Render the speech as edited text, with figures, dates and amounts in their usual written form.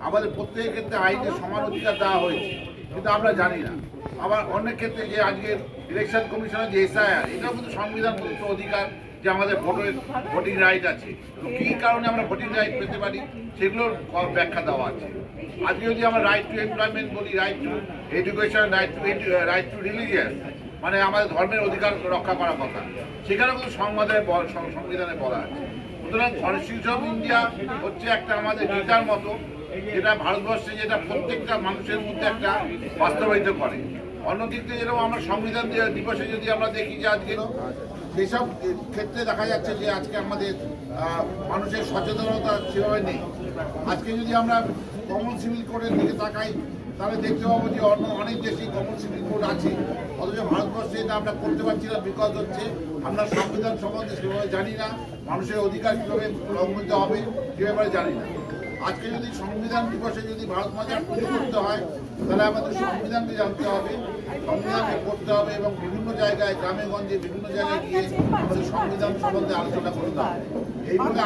আমাদের প্রত্যেকের ক্ষেত্রে আইনের সমান অধিকার দেওয়া হয়েছে, কিন্তু আমরা জানি না। আবার অনেক ক্ষেত্রে যে আজকের ইলেকশন কমিশনের যে এসআইআর, এটাও কিন্তু সংবিধান প্রদত্ত অধিকার যে আমাদের ভোটিং রাইট আছে। কী কারণে আমরা ভোটিং রাইট পেতে পারি সেগুলোর ব্যাখ্যা দেওয়া আছে। আজকে যদি আমরা রাইট টু এমপ্লয়মেন্ট বলি, right two education, right two religious, মানে আমাদের ধর্মের অধিকার রক্ষা করার কথা, সেখানে কিন্তু সংবিধানে বলা আছে। সুতরাং কনস্টিটিউশন অফ ইন্ডিয়া হচ্ছে একটা আমাদের গীতার মতো, যেটা ভারতবর্ষে যেটা প্রত্যেকটা মানুষের মধ্যে একটা বাস্তবায়িত করে। অন্যদিক থেকে যেরকম আমরা সংবিধান দিবসে যদি আমরা দেখি যে আজকে যেসব ক্ষেত্রে দেখা যাচ্ছে যে আজকে আমাদের মানুষের সচেতনতা সেভাবে নেই। আজকে যদি আমরা কমন সিভিল কোডের দিকে তাকাই তাহলে দেখতে পাবো যে অনেক দেশেই কমন সিভিল কোড আছে, অথচ ভারতবর্ষে এটা আমরা করতে পারছি না। বিকজ হচ্ছে আমরা সংবিধান সম্বন্ধে সেভাবে জানি না, মানুষের অধিকার কীভাবে লঙ্ঘিত হবে সে ব্যাপারে জানি না। আজকে যদি সংবিধান দিবসে যদি ভারত মাতার পুজো করতে হয়, তাহলে আমাদের সংবিধানকে জানতে হবে, সংবিধানকে পড়তে হবে এবং বিভিন্ন জায়গায় গ্রামে গঞ্জে বিভিন্ন জায়গায় গিয়ে আমাদের সংবিধান সম্বন্ধে আলোচনা করতে হবে। এইগুলো